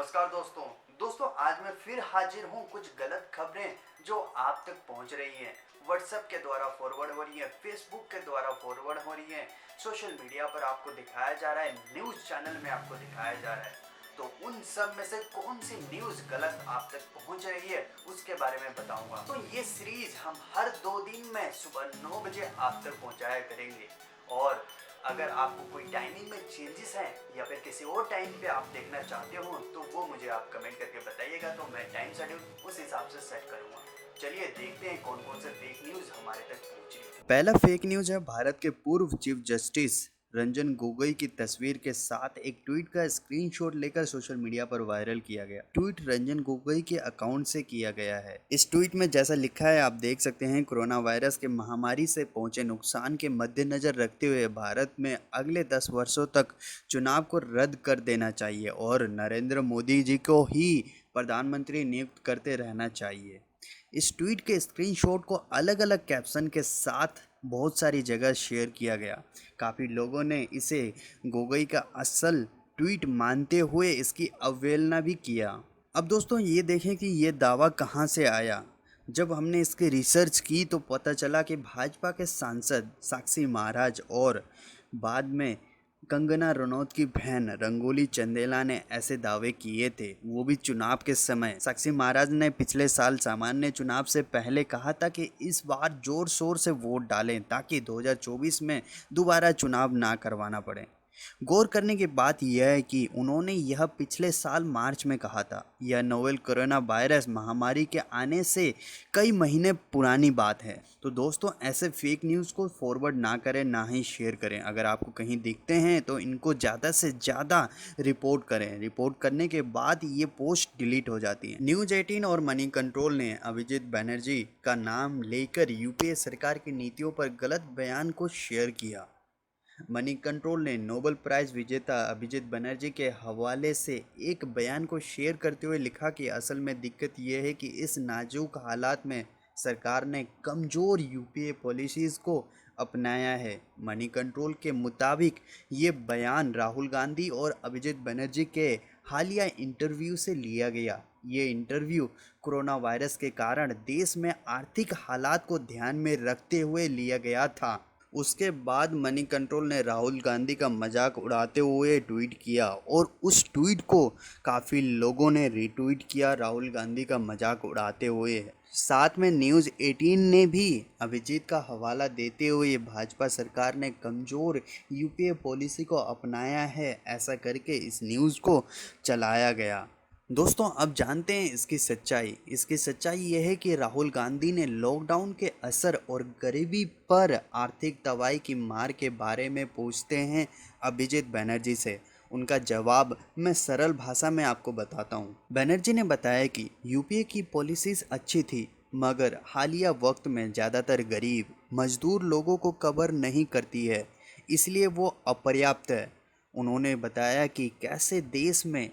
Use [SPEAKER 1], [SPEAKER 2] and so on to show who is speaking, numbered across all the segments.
[SPEAKER 1] नमस्कार दोस्तों आज मैं फिर हाजिर हूँ कुछ गलत खबरें जो आप तक पहुँच रही हैं, व्हाट्सएप के द्वारा फॉरवर्ड हो रही है, फेसबुक के द्वारा फॉरवर्ड हो रही है, सोशल मीडिया पर आपको दिखाया जा रहा है, न्यूज़ चैनल में आपको दिखाया जा रहा है। तो उन सब में से कौन सी न्यूज़ गलत आप तक पहुँच रही है उसके बारे में बताऊंगा। तो ये सीरीज हम हर 2 दिन में सुबह 9 बजे आप तक पहुँचाया करेंगे। और अगर आपको कोई टाइमिंग में चेंजेस हैं या फिर किसी और टाइम पे आप देखना चाहते हो तो वो मुझे आप कमेंट करके बताइएगा, तो मैं टाइम शेड्यूल उस हिसाब से सेट करूँगा। चलिए देखते हैं कौन कौन से फेक न्यूज़ हमारे तक पहुँची है।
[SPEAKER 2] पहला फेक न्यूज है भारत के पूर्व चीफ जस्टिस रंजन गोगोई की तस्वीर के साथ एक ट्वीट का स्क्रीनशॉट लेकर सोशल मीडिया पर वायरल किया गया। ट्वीट रंजन गोगोई के अकाउंट से किया गया है। इस ट्वीट में जैसा लिखा है आप देख सकते हैं, कोरोना वायरस के महामारी से पहुंचे नुकसान के मद्देनजर रखते हुए भारत में अगले 10 वर्षों तक चुनाव को रद्द कर देना चाहिए और नरेंद्र मोदी जी को ही प्रधानमंत्री नियुक्त करते रहना चाहिए। इस ट्वीट के स्क्रीनशॉट को अलग अलग कैप्शन के साथ बहुत सारी जगह शेयर किया गया। काफ़ी लोगों ने इसे गोगोई का असल ट्वीट मानते हुए इसकी अवहेलना भी किया। अब दोस्तों ये देखें कि ये दावा कहाँ से आया। जब हमने इसकी रिसर्च की तो पता चला कि भाजपा के सांसद साक्षी महाराज और बाद में कंगना रनौत की बहन रंगोली चंदेला ने ऐसे दावे किए थे, वो भी चुनाव के समय। साक्षी महाराज ने पिछले साल सामान्य चुनाव से पहले कहा था कि इस बार जोर शोर से वोट डालें ताकि 2024 में दोबारा चुनाव ना करवाना पड़े। गौर करने की बात यह है कि उन्होंने यह पिछले साल मार्च में कहा था। यह नोवेल कोरोना वायरस महामारी के आने से कई महीने पुरानी बात है। तो दोस्तों ऐसे फेक न्यूज़ को फॉरवर्ड ना करें, ना ही शेयर करें। अगर आपको कहीं दिखते हैं तो इनको ज़्यादा से ज़्यादा रिपोर्ट करें। रिपोर्ट करने के बाद ये पोस्ट डिलीट हो जाती है। न्यूज़ 18 और मनी कंट्रोल ने अभिजीत बनर्जी का नाम लेकर यूपीए सरकार की नीतियों पर गलत बयान को शेयर किया। मनी कंट्रोल ने नोबेल प्राइज विजेता अभिजीत बनर्जी के हवाले से एक बयान को शेयर करते हुए लिखा कि असल में दिक्कत यह है कि इस नाजुक हालात में सरकार ने कमज़ोर यूपीए पॉलिसीज़ को अपनाया है। मनी कंट्रोल के मुताबिक ये बयान राहुल गांधी और अभिजीत बनर्जी के हालिया इंटरव्यू से लिया गया। ये इंटरव्यू कोरोना वायरस के कारण देश में आर्थिक हालात को ध्यान में रखते हुए लिया गया था। उसके बाद मनी कंट्रोल ने राहुल गांधी का मजाक उड़ाते हुए ट्वीट किया और उस ट्वीट को काफ़ी लोगों ने रीट्वीट किया राहुल गांधी का मजाक उड़ाते हुए। साथ में न्यूज़ 18 ने भी अभिजीत का हवाला देते हुए भाजपा सरकार ने कमज़ोर यूपीए पॉलिसी को अपनाया है ऐसा करके इस न्यूज़ को चलाया गया। दोस्तों अब जानते हैं इसकी सच्चाई यह है कि राहुल गांधी ने लॉकडाउन के असर और गरीबी पर आर्थिक दवाई की मार के बारे में पूछते हैं अभिजीत बनर्जी से। उनका जवाब मैं सरल भाषा में आपको बताता हूँ। बनर्जी ने बताया कि यूपीए की पॉलिसीज अच्छी थी मगर हालिया वक्त में ज़्यादातर गरीब मजदूर लोगों को कवर नहीं करती है, इसलिए वो अपर्याप्त है। उन्होंने बताया कि कैसे देश में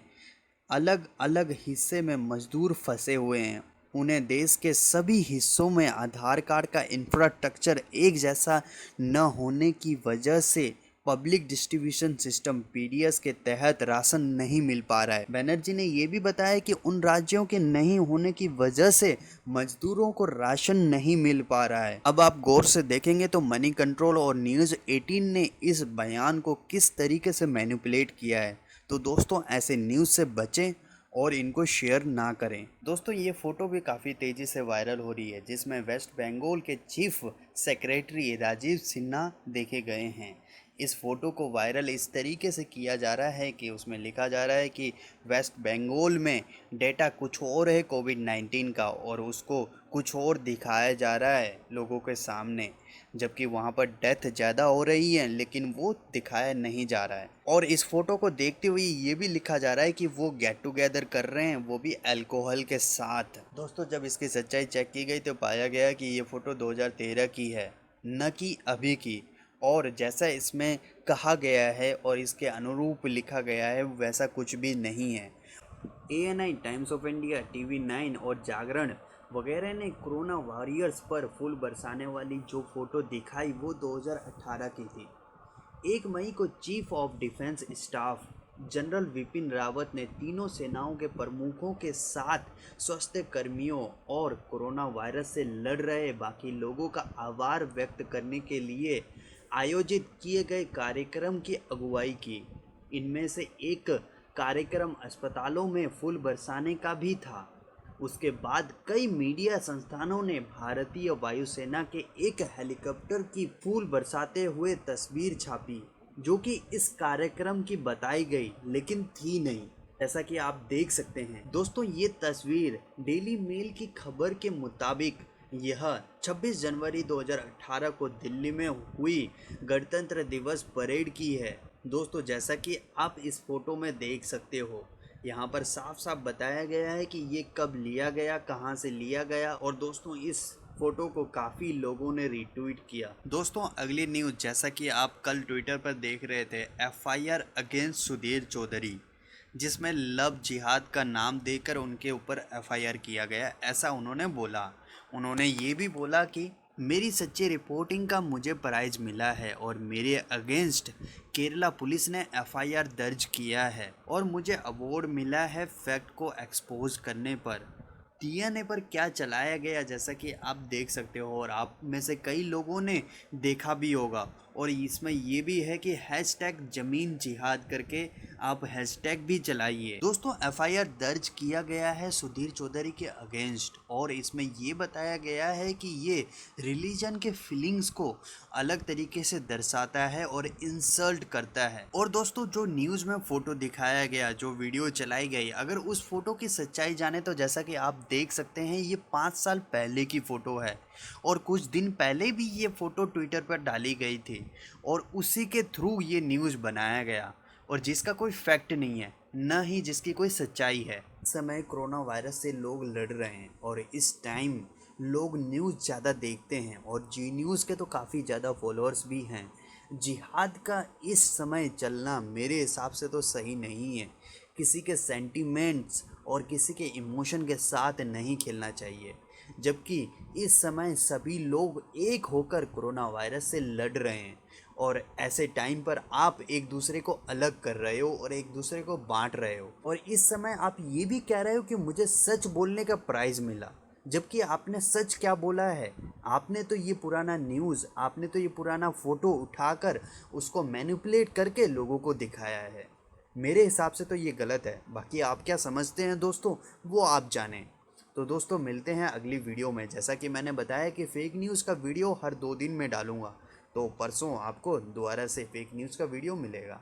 [SPEAKER 2] अलग अलग हिस्से में मजदूर फंसे हुए हैं। उन्हें देश के सभी हिस्सों में आधार कार्ड का इंफ्रास्ट्रक्चर एक जैसा न होने की वजह से पब्लिक डिस्ट्रीब्यूशन सिस्टम पीडीएस के तहत राशन नहीं मिल पा रहा है। बनर्जी ने यह भी बताया कि उन राज्यों के नहीं होने की वजह से मजदूरों को राशन नहीं मिल पा रहा है। अब आप गौर से देखेंगे तो मनी कंट्रोल और न्यूज़ 18 ने इस बयान को किस तरीके से मैनिपुलेट किया है। तो दोस्तों ऐसे न्यूज़ से बचें और इनको शेयर ना करें। दोस्तों ये फ़ोटो भी काफ़ी तेज़ी से वायरल हो रही है जिसमें वेस्ट बंगाल के चीफ सेक्रेटरी राजीव सिन्हा देखे गए हैं। इस फ़ोटो को वायरल इस तरीके से किया जा रहा है कि उसमें लिखा जा रहा है कि वेस्ट बंगाल में डेटा कुछ और है कोविड-19 का और उसको कुछ और दिखाया जा रहा है लोगों के सामने, जबकि वहाँ पर डेथ ज़्यादा हो रही है लेकिन वो दिखाया नहीं जा रहा है। और इस फ़ोटो को देखते हुए ये भी लिखा जा रहा है कि वो गेट टुगेदर कर रहे हैं, वो भी अल्कोहल के साथ। दोस्तों जब इसकी सच्चाई चेक की गई तो पाया गया कि ये फ़ोटो 2013 की है, न कि अभी की। और जैसा इसमें कहा गया है और इसके अनुरूप लिखा गया है वैसा कुछ भी नहीं है। ANI, times of India, TV 9 और जागरण वगैरह ने कोरोना वॉरियर्स पर फूल बरसाने वाली जो फोटो दिखाई वो 2018 की थी। 1 मई को chief of defence staff general Vipin Rawat ने तीनों सेनाओं के प्रमुखों के साथ स्वास्थ्य कर्मियों और कोरोना वायरस से लड़ रहे बाकी लोगों का आभार व्यक्त करने के लिए आयोजित किए गए कार्यक्रम की अगुवाई की। इनमें से एक कार्यक्रम अस्पतालों में फूल बरसाने का भी था। उसके बाद कई मीडिया संस्थानों ने भारतीय वायुसेना के एक हेलीकॉप्टर की फूल बरसाते हुए तस्वीर छापी, जो कि इस कार्यक्रम की बताई गई लेकिन थी नहीं। जैसा कि आप देख सकते हैं दोस्तों, ये तस्वीर डेली मेल की खबर के मुताबिक यह 26 जनवरी 2018 को दिल्ली में हुई गणतंत्र दिवस परेड की है। दोस्तों, जैसा कि आप इस फोटो में देख सकते हो, यहाँ पर साफ साफ बताया गया है कि ये कब लिया गया, कहाँ से लिया गया। और दोस्तों, इस फोटो को काफ़ी लोगों ने रीट्वीट किया। दोस्तों, अगली न्यूज़, जैसा कि आप कल ट्विटर पर देख रहे थे, एफआईआर अगेंस्ट सुधीर चौधरी, जिसमें लव जिहाद का नाम देकर उनके ऊपर एफआईआर किया गया, ऐसा उन्होंने बोला। उन्होंने ये भी बोला कि मेरी सच्ची रिपोर्टिंग का मुझे प्राइज मिला है और मेरे अगेंस्ट केरला पुलिस ने एफआईआर दर्ज किया है और मुझे अवार्ड मिला है फैक्ट को एक्सपोज करने पर। डीएनए पर क्या चलाया गया, जैसा कि आप देख सकते हो और आप में से कई लोगों ने देखा भी होगा। और इसमें ये भी है कि हैशटैग जमीन जिहाद करके आप हैशटैग भी चलाइए। दोस्तों, एफआईआर दर्ज किया गया है सुधीर चौधरी के अगेंस्ट और इसमें ये बताया गया है कि ये रिलीजन के फीलिंग्स को अलग तरीके से दर्शाता है और इंसल्ट करता है। और दोस्तों, जो न्यूज़ में फ़ोटो दिखाया गया, जो वीडियो चलाई गई, अगर उस फोटो की सच्चाई जाने तो जैसा कि आप देख सकते हैं, ये 5 साल पहले की फ़ोटो है और कुछ दिन पहले भी ये फ़ोटो ट्विटर पर डाली गई थी और उसी के थ्रू ये न्यूज़ बनाया गया और जिसका कोई फैक्ट नहीं है, न ही जिसकी कोई सच्चाई है। इस समय कोरोना वायरस से लोग लड़ रहे हैं और इस टाइम लोग न्यूज़ ज़्यादा देखते हैं और जी न्यूज़ के तो काफ़ी ज़्यादा फॉलोअर्स भी हैं। जिहाद का इस समय चलना मेरे हिसाब से तो सही नहीं है। किसी के सेंटिमेंट्स और किसी के इमोशन के साथ नहीं खेलना चाहिए, जबकि इस समय सभी लोग एक होकर कोरोना वायरस से लड़ रहे हैं और ऐसे टाइम पर आप एक दूसरे को अलग कर रहे हो और एक दूसरे को बांट रहे हो। और इस समय आप ये भी कह रहे हो कि मुझे सच बोलने का प्राइज़ मिला, जबकि आपने सच क्या बोला है? आपने तो ये पुराना न्यूज़, आपने तो ये पुराना फ़ोटो उठाकर उसको मैनिपुलेट करके लोगों को दिखाया है। मेरे हिसाब से तो ये गलत है। बाकी आप क्या समझते हैं दोस्तों, वो आप जानें। तो दोस्तों, मिलते हैं अगली वीडियो में। जैसा कि मैंने बताया कि फ़ेक न्यूज़ का वीडियो हर 2 दिन में डालूंगा, तो परसों आपको दोबारा से फ़ेक न्यूज़ का वीडियो मिलेगा।